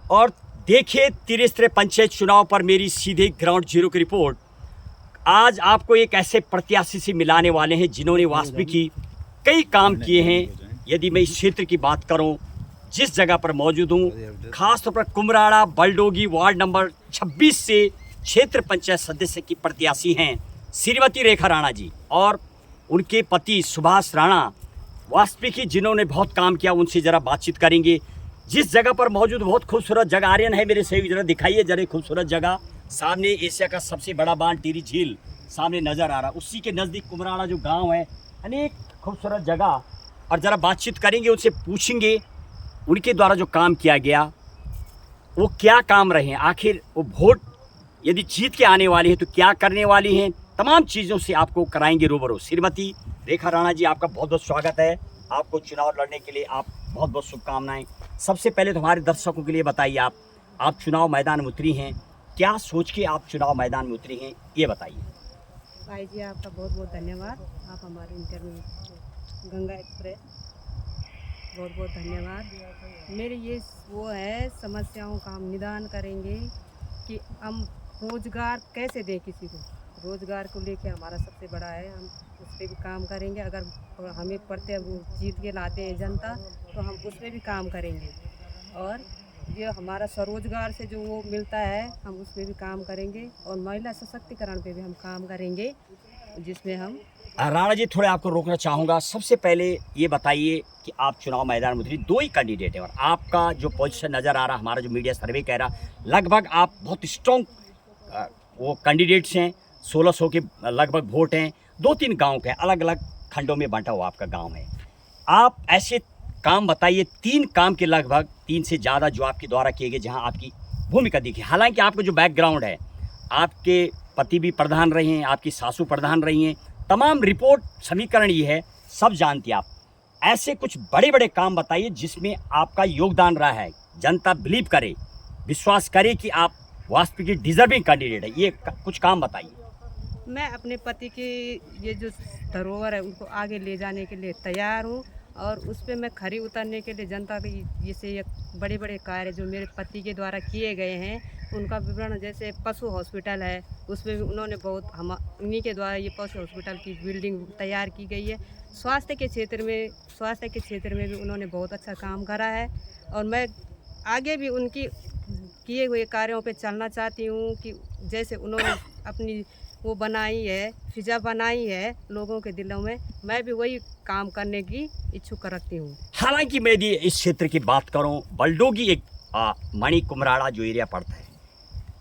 और देखिए त्रिस्तरीय पंचायत चुनाव पर मेरी सीधे ग्राउंड जीरो की रिपोर्ट। आज आपको एक ऐसे प्रत्याशी से मिलाने वाले हैं जिन्होंने वास्तविक कई काम किए हैं। यदि मैं इस क्षेत्र की बात करूं, जिस जगह पर मौजूद हूं, खासतौर पर कुमराड़ा बलडोगी वार्ड नंबर 26 से क्षेत्र पंचायत सदस्य की प्रत्याशी हैं श्रीमती रेखा राणा जी और उनके पति सुभाष राणा। वास्तविक जिन्होंने बहुत काम किया, उनसे ज़रा बातचीत करेंगे। जिस जगह पर मौजूद बहुत खूबसूरत जगह आर्यन है, मेरे सही जरा दिखाइए जरा खूबसूरत जगह। सामने एशिया का सबसे बड़ा बांध टिहरी झील सामने नज़र आ रहा, उसी के नज़दीक कुमराड़ा जो गांव है, अनेक खूबसूरत जगह। और ज़रा बातचीत करेंगे, उनसे पूछेंगे उनके द्वारा जो काम किया गया वो क्या काम रहे हैं, आखिर वो वोट यदि जीत के आने वाले हैं तो क्या करने वाली हैं, तमाम चीज़ों से आपको कराएंगे रूबरू। श्रीमती रेखा राणा जी, आपका बहुत बहुत स्वागत है। आपको चुनाव लड़ने के लिए आप बहुत बहुत शुभकामनाएं। सबसे पहले तो हमारे दर्शकों के लिए बताइए, आप चुनाव मैदान में उतरी हैं, क्या सोच के आप चुनाव मैदान में उतरी हैं, ये बताइए। भाई जी, आपका बहुत बहुत धन्यवाद। आप हमारे इंटरव्यू गंगा एक्सप्रेस, बहुत बहुत धन्यवाद। मेरी ये वो है, समस्याओं का हम निदान करेंगे कि हम रोज़गार कैसे दें किसी को। रोज़गार को लेके हमारा सबसे बड़ा है, हम उस पर भी काम करेंगे। अगर हमें वो जीत के लाते हैं जनता, तो हम उस पर भी काम करेंगे। और ये हमारा स्वरोजगार से जो वो मिलता है, हम उस पर भी काम करेंगे। और महिला सशक्तिकरण पे भी हम काम करेंगे, जिसमें हम राणा जी, थोड़े आपको रोकना चाहूँगा। सबसे पहले ये बताइए कि आप चुनाव मैदान में उतरी, दो ही कैंडिडेट हैं और आपका जो पोजीशन नज़र आ रहा, हमारा जो मीडिया सर्वे कह रहा, लगभग आप बहुत स्ट्रॉन्ग वो कैंडिडेट्स हैं। 1600 के लगभग वोट हैं, 2-3 गांव के अलग अलग खंडों में बांटा हुआ आपका गांव है। आप ऐसे काम बताइए, 3 काम के लगभग, 3 से ज़्यादा जो आपके द्वारा किए गए, जहां आपकी भूमिका दिखी। हालांकि आपका जो बैकग्राउंड है, आपके पति भी प्रधान रहे हैं, आपकी सासू प्रधान रही हैं, तमाम रिपोर्ट समीकरण ये है, सब जानती आप। ऐसे कुछ बड़े बड़े काम बताइए जिसमें आपका योगदान रहा है, जनता बिलीव करे, विश्वास करे कि आप वास्तविक डिजर्विंग कैंडिडेट है। ये कुछ काम बताइए। मैं अपने पति की ये जो धरोहर है उनको आगे ले जाने के लिए तैयार हूँ। और उस पर मैं खरी उतरने के लिए जनता की जैसे बड़े बड़े कार्य जो मेरे पति के द्वारा किए गए हैं उनका विवरण, जैसे पशु हॉस्पिटल है, उसमें भी उन्होंने बहुत उन्हीं के द्वारा ये पशु हॉस्पिटल की बिल्डिंग तैयार की गई है। स्वास्थ्य के क्षेत्र में भी उन्होंने बहुत अच्छा काम करा है। और मैं आगे भी उनकी किए हुए कार्यों पे चलना चाहती हूँ कि जैसे उन्होंने अपनी वो बनाई है, फिजा बनाई है लोगों के दिलों में, मैं भी वही काम करने की इच्छुक रखती हूँ। हालांकि मैं यदि इस क्षेत्र की बात करूं, बलडोगी एक मणि कुमराड़ा जो एरिया पड़ता है,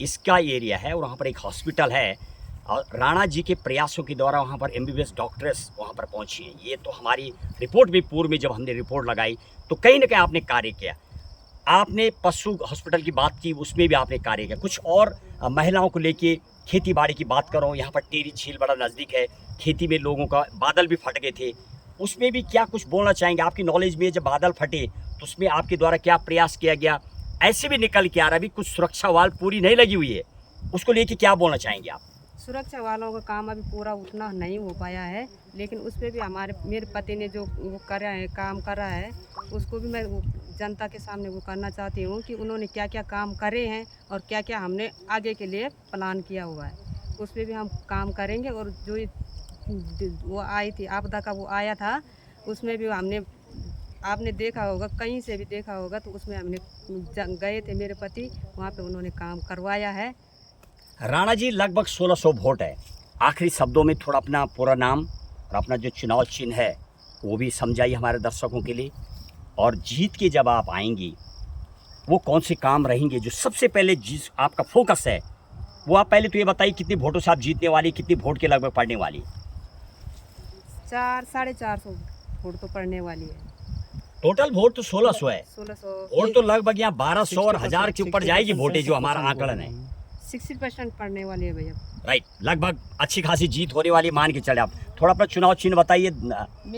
इसका एरिया है और वहाँ पर एक हॉस्पिटल है। और राणा जी के प्रयासों के द्वारा वहाँ पर MBBS डॉक्टर्स वहाँ पर पहुँची हैं। ये तो हमारी रिपोर्ट भी पूर्व में जब हमने रिपोर्ट लगाई तो कहीं ना कहीं आपने कार्य किया। आपने पशु हॉस्पिटल की बात की, उसमें भी आपने कार्य किया। कुछ और महिलाओं को लेके खेती बाड़ी की बात करो, यहाँ पर टिहरी झील बड़ा नज़दीक है, खेती में लोगों का बादल भी फट गए थे, उसमें भी क्या कुछ बोलना चाहेंगे? आपकी नॉलेज में जब बादल फटे तो उसमें आपके द्वारा क्या प्रयास किया गया? ऐसे भी निकल के आ रहा है, अभी कुछ सुरक्षा वाल पूरी नहीं लगी हुई है, उसको लेके क्या बोलना चाहेंगे आप? सुरक्षा वालों का काम अभी पूरा उतना नहीं हो पाया है, लेकिन उस पर भी मेरे पति ने जो वो काम करा है, उसको भी मैं जनता के सामने वो करना चाहती हूँ कि उन्होंने क्या क्या काम करे हैं और क्या क्या हमने आगे के लिए प्लान किया हुआ है, उस पर भी हम काम करेंगे। और जो वो आई थी आपदा का, वो आया था, उसमें भी आपने देखा होगा, कहीं से भी देखा होगा, तो उसमें हमने गए थे मेरे पति, वहाँ पे उन्होंने काम करवाया है। राणा जी, लगभग 1600 वोट है। आखिरी शब्दों में थोड़ा अपना पूरा नाम और अपना जो चुनाव चिन्ह है वो भी समझाइए हमारे दर्शकों के लिए। और जीत के जब आप आएंगी, वो कौन से काम रहेंगे जो सबसे पहले जिस आपका फोकस है, वो आप पहले तो ये बताइए, कितने वोटों से आप जीतने वाली, कितने वोट के लगभग पड़ने वाली? 400-450 वोट तो पड़ने वाली है। टोटल वोट तो 1600 है। 1600 वोट तो लगभग यहाँ 1200 और 1000 के ऊपर जाएगी वोटें, जो हमारा आंकलन है। 60% पड़ने वाली है भैया। राइट, लगभग अच्छी खासी जीत होने वाली मान के चले। आप थोड़ा अपना चुनाव चिन्ह बताइए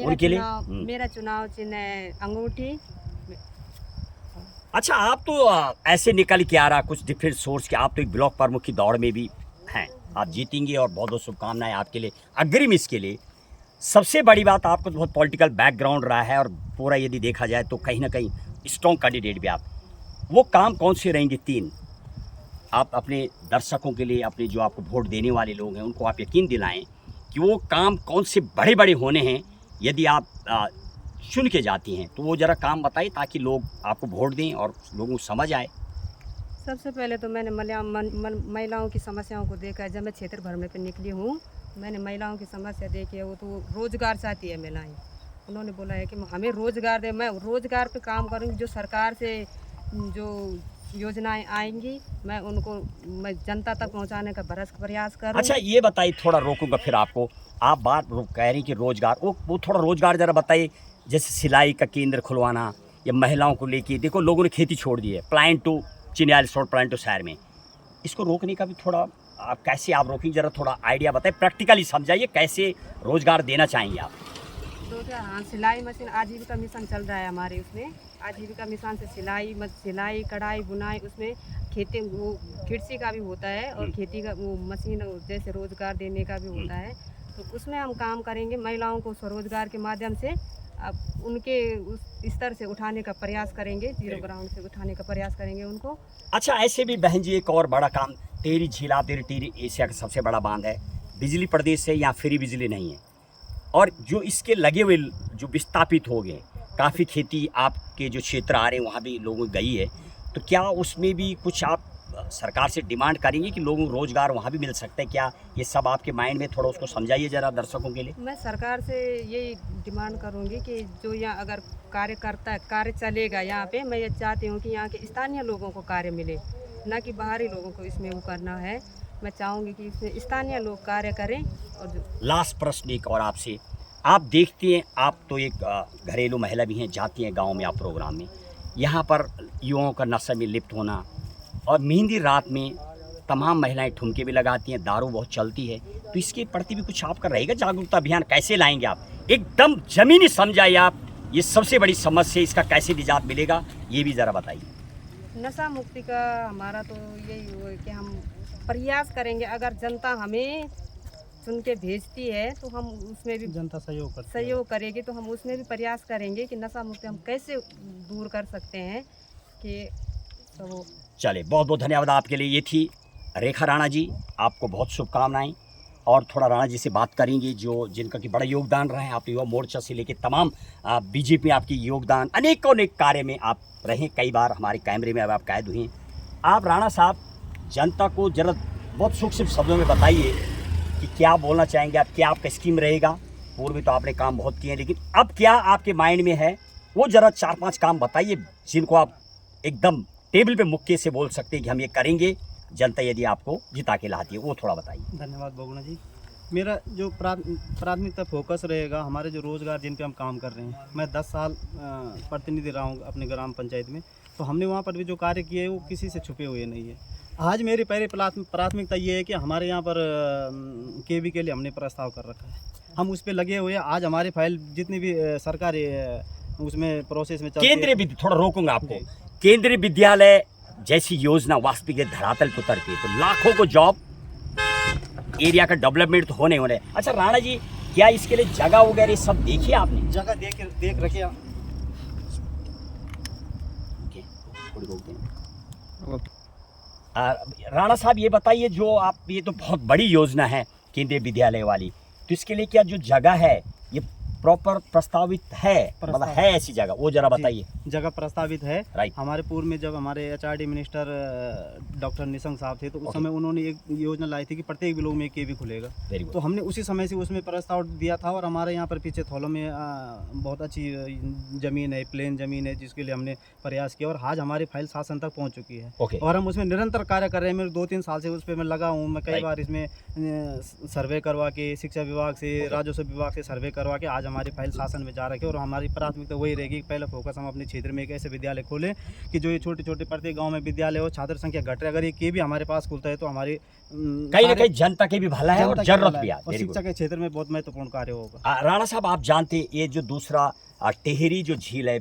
उनके लिए। मेरा चुनाव चिन्ह है अंगूठी। अच्छा, आप तो ऐसे निकल के आ रहा कुछ डिफरेंट सोर्स के, आप तो एक ब्लॉक प्रमुख की दौड़ में भी हैं, आप जीतेंगे और बहुत बहुत शुभकामनाएं आपके लिए, अग्रिम इसके लिए। सबसे बड़ी बात, आपको तो बहुत पॉलिटिकल बैकग्राउंड रहा है और पूरा यदि देखा जाए तो कहीं ना कहीं स्ट्रॉन्ग कैंडिडेट भी आप। वो काम कौन से रहेंगे? 3 आप अपने दर्शकों के लिए, अपने जो आपको वोट देने वाले लोग हैं उनको आप यकीन दिलाएं कि वो काम कौन से बड़े बड़े होने हैं। यदि आप चुन के जाती हैं तो वो ज़रा काम बताइए ताकि लोग आपको वोट दें और लोगों को समझ आए। सबसे पहले तो मैंने महिलाओं की समस्याओं को देखा है। जब मैं क्षेत्र भ्रमण पर निकली हूँ, मैंने महिलाओं की समस्या देखी है। वो तो रोज़गार चाहती है महिलाएं। उन्होंने बोला है कि हमें रोज़गार दे, मैं रोज़गार पे काम करूँगी। जो सरकार से जो योजनाएं आएंगी मैं जनता तक पहुंचाने का प्रयास करूँ। अच्छा ये बताइए, थोड़ा रोकूंगा फिर आपको। आप बात कह रही कि रोज़गार, वो थोड़ा रोज़गार ज़रा बताइए। जैसे सिलाई का केंद्र खुलवाना या महिलाओं को लेके, देखो लोगों ने खेती छोड़ दी है, प्लान टू चिन्याल रोड, प्लान टू शहर में, इसको रोकने का भी थोड़ा आप कैसे आप रोकेंगे, ज़रा थोड़ा आइडिया बताइए, प्रैक्टिकली समझाइए कैसे रोज़गार देना चाहेंगे आप। तो क्या, हाँ, सिलाई मशीन आजीविका मिशन चल रहा है हमारे उसमें। आजीविका मिशन से सिलाई कढ़ाई बुनाई, उसमें खेती वो कृषि का भी होता है और खेती का वो मशीन जैसे रोज़गार देने का भी होता है। तो उसमें हम काम करेंगे। महिलाओं को स्वरोजगार के माध्यम से अब उनके उस स्तर से उठाने का प्रयास करेंगे, जीरो ग्राउंड से उठाने का प्रयास करेंगे उनको। अच्छा ऐसे भी बहन जी एक और बड़ा काम, टिहरी झील, आप टिहरी एशिया का सबसे बड़ा बांध है, बिजली प्रदेश से यहाँ फ्री बिजली नहीं है, और जो इसके लगे हुए जो विस्थापित हो गए, काफ़ी खेती आपके जो क्षेत्र आ रहे हैं वहाँ भी लोगों की गई है, तो क्या उसमें भी कुछ आप सरकार से डिमांड करेंगे कि लोगों को रोज़गार वहाँ भी मिल सकता है? क्या ये सब आपके माइंड में, थोड़ा उसको समझाइए ज़रा दर्शकों के लिए। मैं सरकार से यही डिमांड करूँगी कि जो यहाँ अगर कार्य चलेगा यहाँ पे, मैं ये चाहती हूँ कि यहाँ के स्थानीय लोगों को कार्य मिले, ना कि बाहरी लोगों को इसमें वो करना है। मैं चाहूँगी कि इसमें स्थानीय लोग कार्य करें। और जो लास्ट प्रश्न एक और आपसे, आप देखती हैं, आप तो एक घरेलू महिला भी हैं, जाती हैं गांव में आप प्रोग्राम में, यहाँ पर युवाओं का नशे में लिप्त होना, और मेहंदी रात में तमाम महिलाएं ठुमके भी लगाती हैं, दारू बहुत चलती है, तो इसके प्रति भी कुछ आपका रहेगा जागरूकता अभियान? कैसे लाएंगे आप, एकदम ज़मीनी समझाइए आप, ये सबसे बड़ी समस्या, इसका कैसे निजात मिलेगा ये भी ज़रा बताइए। नशा मुक्ति का हमारा तो यही है कि हम प्रयास करेंगे। अगर जनता हमें चुन के भेजती है तो हम उसमें भी, जनता सहयोग करेगी तो हम उसमें भी प्रयास करेंगे कि नशा मुक्ति हम कैसे दूर कर सकते हैं। कि तो चले, बहुत बहुत धन्यवाद आपके लिए। ये थी रेखा राणा जी, आपको बहुत शुभकामनाएं। और थोड़ा राणा जी से बात करेंगे जो जिनका कि बड़ा योगदान रहे हैं, आप युवा मोर्चा से लेकर तमाम बीजेपी में आपकी योगदान, अनेकों अनेक कार्य में आप रहे, कई बार हमारे कैमरे में अब आप कैद हुए। आप राणा साहब जनता को जरा बहुत सूक्ष्म शब्दों में बताइए कि क्या बोलना चाहेंगे आप, क्या आपका स्कीम रहेगा? पूर्व में तो आपने काम बहुत किए हैं, लेकिन अब क्या आपके माइंड में है, वो जरा 4-5 काम बताइए जिनको आप एकदम टेबल पे मुक्के से बोल सकते हैं कि हम ये करेंगे, जनता यदि आपको जिता के लाती है, वो थोड़ा बताइए। धन्यवाद बहुगुणा जी। मेरा जो प्राथमिकता फोकस रहेगा हमारे जो रोज़गार जिन पे हम काम कर रहे हैं। मैं 10 साल प्रतिनिधि रहा हूँ अपने ग्राम पंचायत में, तो हमने वहाँ पर भी जो कार्य किए वो किसी से छुपे हुए नहीं है। आज मेरी पहले प्राथमिकता ये है कि हमारे यहाँ पर केवी के लिए हमने प्रस्ताव कर रखा है, हम उस पर लगे हुए हैं। आज हमारी फाइल जितनी भी सरकारी उसमें प्रोसेस में केंद्रीय विद्यालय, थोड़ा रोकूंगा आपको, केंद्रीय विद्यालय जैसी योजना वास्तविक धरातल पर उतरती है तो लाखों को जॉब, एरिया का डेवलपमेंट तो होने। अच्छा राणा जी, क्या इसके लिए जगह वगैरह सब देखी आपने? जगह देख रखी है। राणा साहब ये बताइए, जो आप, ये तो बहुत बड़ी योजना है केंद्रीय विद्यालय वाली, तो इसके लिए क्या जो जगह है ये प्रॉपर प्रस्तावित है, मतलब है ऐसी जगह, वो जरा बताइए। जगह प्रस्तावित है। राइट। हमारे पूर्व में जब हमारे एचआरडी मिनिस्टर डॉक्टर निशंक साहब थे तो उस समय उन्होंने एक योजना लाई थी कि प्रत्येक ब्लॉक में एक केवी खुलेगा। तो हमने उसी समय से उसमें प्रस्ताव दिया था, और हमारे यहाँ पर पीछे थौलों में बहुत अच्छी ज़मीन है, प्लेन ज़मीन है, जिसके लिए हमने प्रयास किया, और आज हमारी फाइल शासन तक पहुँच चुकी है। और हम उसमें निरंतर कार्य कर रहे हैं। मेरे 2-3 साल से उस पर मैं लगा हूँ। मैं कई बार इसमें सर्वे करवा के, शिक्षा विभाग से, राजस्व विभाग से सर्वे करवा के आज हमारी फाइल शासन में जा रही है। और हमारी प्राथमिकता वही रहेगी, पहला फोकस हम अपने क्षेत्र में एक ऐसे विद्यालय खोलें कि जो ये छोटे छोटे प्रत्येक गांव में विद्यालय हो, छात्र संख्या घट रही है। अगर ये के भी हमारे पास खुलता है तो हमारी कहीं ना कहीं जनता के भी भला है और जरूरत भी है, और शिक्षा के क्षेत्र में बहुत महत्वपूर्ण कार्य होगा। राणा साहब आप जानते हैं, ये जो दूसरा टिहरी जो झील है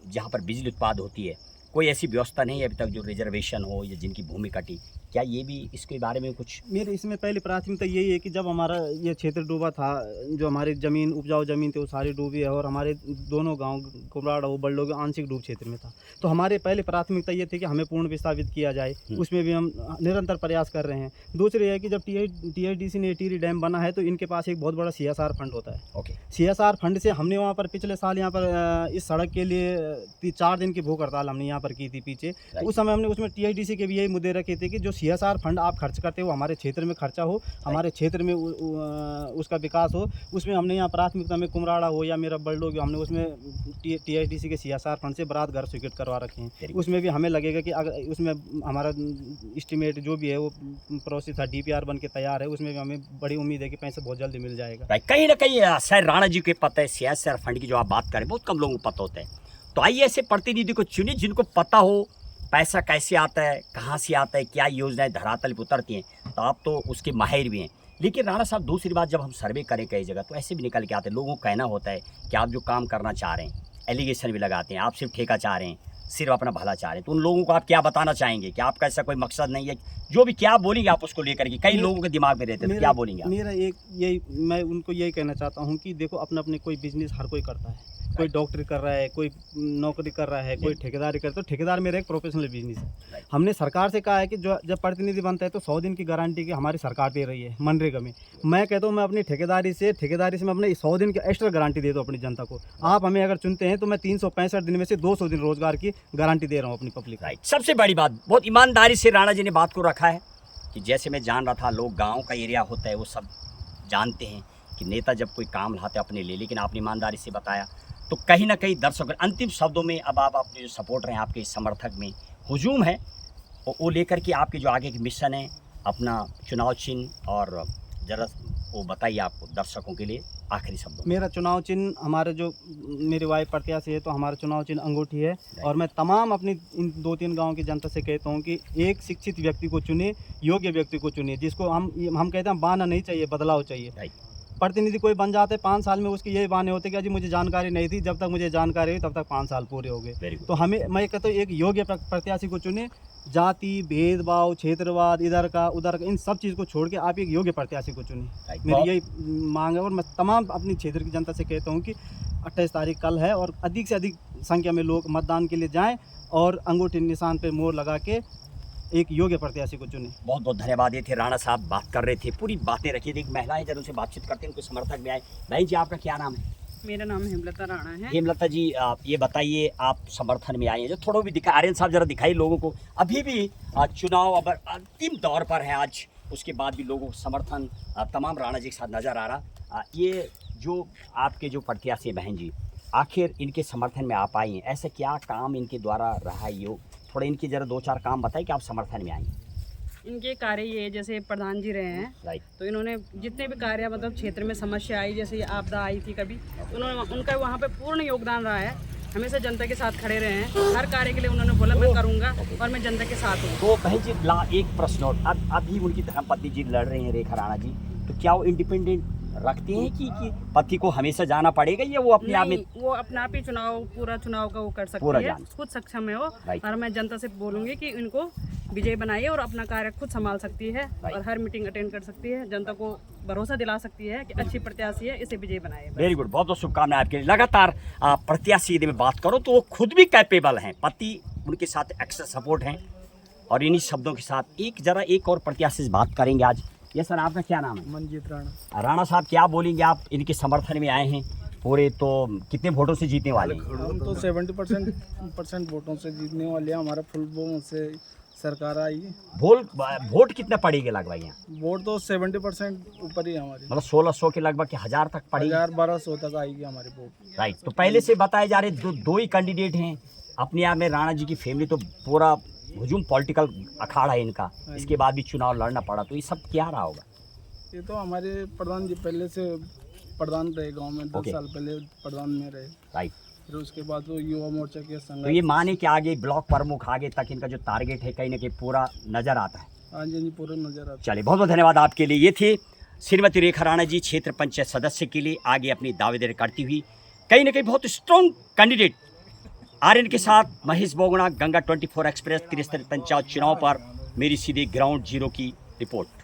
जहाँ पर बिजली उत्पाद होती है, कोई ऐसी व्यवस्था नहीं है अभी तक जो रिजर्वेशन हो या जिनकी भूमि कटी, क्या ये भी इसके बारे में कुछ? मेरे इसमें पहली प्राथमिकता यही है कि जब हमारा ये क्षेत्र डूबा था, जो हमारी ज़मीन उपजाऊ ज़मीन थी वो सारी डूबी है, और हमारे दोनों गांव कुमराड़ा हो बल्डो के आंशिक डूब क्षेत्र में था, तो हमारे पहले प्राथमिकता ये थी कि हमें पूर्ण विस्थापित किया जाए। उसमें भी हम निरंतर प्रयास कर रहे हैं। दूसरी है कि जब TIDC ने टिहरी डैम बना है तो इनके पास एक बहुत बड़ा CSR फंड होता है। ओके। CSR फंड से हमने वहाँ पर पिछले साल यहाँ पर इस सड़क के लिए 4 दिन की भूख हड़ताल हमने यहाँ पर की थी पीछे। तो उस समय हमने उसमें TIDC के भी यही मुद्दे रखे थे कि जो CSR फंड आप खर्च करते हो हमारे क्षेत्र में खर्चा हो, हमारे क्षेत्र में उसका विकास हो। उसमें हमने यहाँ प्राथमिकता में कुमराड़ा हो या मेरा बल्डो हो, हमने उसमें TIDC के CSR फंड से बरात घर स्वीकृत करवा रखे हैं। उसमें भी हमें लगेगा कि अगर उसमें हमारा एस्टिमेट जो भी है वो प्रोसेस था, DPR बन के तैयार है, उसमें भी हमें बड़ी उम्मीद है कि पैसा बहुत जल्दी मिल जाएगा। कहीं ना कहीं सर राणा जी को पता है CSR फंड की जो आप बात करें, बहुत कम लोगों को पता होता है। तो आइए ऐसे प्रतिनिधि को चुनिए जिनको पता हो पैसा कैसे आता है, कहाँ से आता है, क्या योजनाएं धरातल पर उतरती हैं, तो आप तो उसके माहिर भी हैं। लेकिन राणा साहब, दूसरी बात, जब हम सर्वे करें कई जगह तो ऐसे भी निकल के आते हैं, लोगों को कहना होता है कि आप जो काम करना चाह रहे हैं, एलिगेशन भी लगाते हैं, आप सिर्फ ठेका चाह रहे हैं, सिर्फ अपना भला चाह रहे हैं, तो उन लोगों को आप क्या बताना चाहेंगे कि आपका ऐसा कोई मकसद नहीं है? जो भी क्या बोलेंगे आप उसको लेकर के, कई लोगों के दिमाग में रहते हैं, तो क्या बोलेंगे आप? मेरा एक यही, मैं उनको यही कहना चाहता हूँ कि देखो, अपना अपने कोई बिजनेस हर कोई करता है, कोई डॉक्टरी कर रहा है, कोई नौकरी कर रहा है, कोई ठेकेदारी करता है। तो ठेकेदार मेरा एक प्रोफेशनल बिजनेस है। हमने सरकार से कहा है कि जो जब प्रतिनिधि बनता है तो 100 दिन की गारंटी की हमारी सरकार दे रही है मनरेगा में। मैं कहता हूँ मैं अपनी ठेकेदारी से मैं अपने 100 दिन की एक्स्ट्रा गारंटी दे दूँ अपनी जनता को। आप हमें अगर चुनते हैं तो मैं 365 दिन में से 200 दिन रोजगार की गारंटी दे रहा हूँ अपनी पब्लिक। सबसे बड़ी बात, बहुत ईमानदारी से राणा जी ने बात को रखा है कि जैसे मैं जान रहा था, लोग गाँव का एरिया होता है वो सब जानते हैं कि नेता जब कोई काम लाते अपने लिए, लेकिन आपने ईमानदारी से बताया। तो कहीं ना कहीं दर्शक, अंतिम शब्दों में अब आप अपने जो सपोर्टर हैं, आपके समर्थक में हुजूम है, वो लेकर के आपके जो आगे की मिशन है, अपना चुनाव चिन्ह और जरा वो बताइए आपको दर्शकों के लिए आखिरी शब्दों। मेरा चुनाव चिन्ह, हमारे जो मेरे वाइफ प्रत्याशी है तो हमारा चुनाव चिन्ह अंगूठी है। और मैं तमाम अपनी इन 2-3 गाँव की जनता से कहता हूँ कि एक शिक्षित व्यक्ति को चुने, योग्य व्यक्ति को चुने, जिसको हम कहते हैं बहाना नहीं चाहिए, बदलाव चाहिए। प्रतिनिधि कोई बन जाते 5 साल में, उसके यही बहाने होते कि अजी मुझे जानकारी नहीं थी, जब तक मुझे जानकारी हुई तब तक 5 साल पूरे हो गए। तो मैं कहता हूँ एक योग्य प्रत्याशी को चुने, जाति भेदभाव, क्षेत्रवाद, इधर का उधर का, इन सब चीज़ को छोड़ के आप एक योग्य प्रत्याशी को चुने। मेरी यही मांग है। और मैं तमाम अपनी क्षेत्र की जनता से कहता हूँ कि 28 तारीख कल है और अधिक से अधिक संख्या में लोग मतदान के लिए जाएँ और अंगूठी निशान पर मोहर लगा के एक योग्य प्रत्याशी को चुने। बहुत बहुत धन्यवाद। ये थे राणा साहब, बात कर रहे थे, पूरी बातें रखी थी। एक महिलाएं जब उनसे बातचीत करते हैं, उनके समर्थक भी आए। भाई जी, आपका क्या नाम है? मेरा नाम हेमलता राणा है। हेमलता जी, आप ये बताइए, आप समर्थन में आए हैं, जो थोड़ा भी दिखा, आर्यन साहब जरा दिखाइए लोगों को। अभी भी चुनाव अब अंतिम दौर पर है आज, उसके बाद भी लोगों को समर्थन तमाम राणा जी के साथ नज़र आ रहा। ये जो आपके जो प्रत्याशी बहन जी, आखिर इनके समर्थन में आप आई हैं, ऐसा क्या काम इनके द्वारा रहा है? ये थोड़ा इनकी जरा 2-4 काम बताइए कि आप समर्थन में आई। इनके कार्य ये, जैसे प्रधान जी रहे हैं, तो इन्होंने जितने भी कार्य, मतलब क्षेत्र में समस्या आई, जैसे ये आपदा आई थी कभी, तो उन्होंने, उनका वहाँ पे पूर्ण योगदान रहा है। हमेशा जनता के साथ खड़े रहे हैं, हर कार्य के लिए उन्होंने बोला मैं करूँगा और मैं जनता के साथ हूँ। तो बहन जी, एक प्रश्न और, अभी उनकी धर्मपत्नी जी लड़ रहे हैं, रेखा राणा जी, तो क्या वो इंडिपेंडेंट रखते हैं कि पति को हमेशा जाना पड़ेगा, या वो अपने आप में? वो अपना आप ही पूरा चुनाव का वो कर सकती है, खुद सक्षम है वो। और मैं जनता से बोलूँगी कि इनको विजय बनाइए और अपना कार्य खुद संभाल सकती है और हर मीटिंग अटेंड कर सकती है, जनता को भरोसा दिला सकती है कि अच्छी प्रत्याशी है, इसे विजय बनाए। वेरी गुड, बहुत बहुत शुभकामनाएं आपके लिए। लगातार प्रत्याशी यदि मैं बात करूँ तो वो खुद भी कैपेबल हैं, पति उनके साथ एक्स्ट्रा सपोर्ट हैं। और इन्हीं शब्दों के साथ एक और प्रत्याशी से बात करेंगे आज। ये सर, आपका क्या नाम है? मनजीत राणा। राणा साहब, क्या बोलेंगे आप? इनके समर्थन में आए हैं पूरे, तो कितने वोटों से जीतने वाले हैं? हम तो 70% वोटों से जीतने वाले हैं। हमारा फुल बहुमत से सरकार आई है। वोट कितना पड़ेगी लगभग यहाँ? वोट तो 70% ऊपर ही है हमारी, मतलब 1600 के लगभग के 1000 तक पड़ेगी। 1200 तक आएगी हमारी वोट। राइट। तो पहले से बताए जा रहे दो ही कैंडिडेट हैं अपने आप में। राणा जी की फैमिली तो पूरा हुजूम पॉलिटिकल अखाड़ा है इनका, इसके बाद भी चुनाव लड़ना पड़ा, तो ये सब क्या रहा होगा? ये तो हमारे प्रधान जी पहले से प्रधान रहे गांव में, 10 साल पहले प्रधान में रहे। राइट। फिर उसके बाद वो युवा मोर्चा के संघ, तो ये माने कि आगे ब्लॉक प्रमुख आगे तक इनका जो टारगेट है कहीं ना कहीं पूरा नजर आता है। हाँ जी, पूरा नजर आता है। चलिए, बहुत बहुत धन्यवाद आपके लिए। ये थी श्रीमती रेखा राणा जी, क्षेत्र पंचायत सदस्य के लिए आगे अपनी दावेदारी करती हुई, कहीं ना कहीं बहुत स्ट्रॉन्ग कैंडिडेट आर्यन के साथ महेश बोगुणा, गंगा 24 एक्सप्रेस। त्रिस्तरीय पंचायत चुनाव पर मेरी सीधे ग्राउंड जीरो की रिपोर्ट।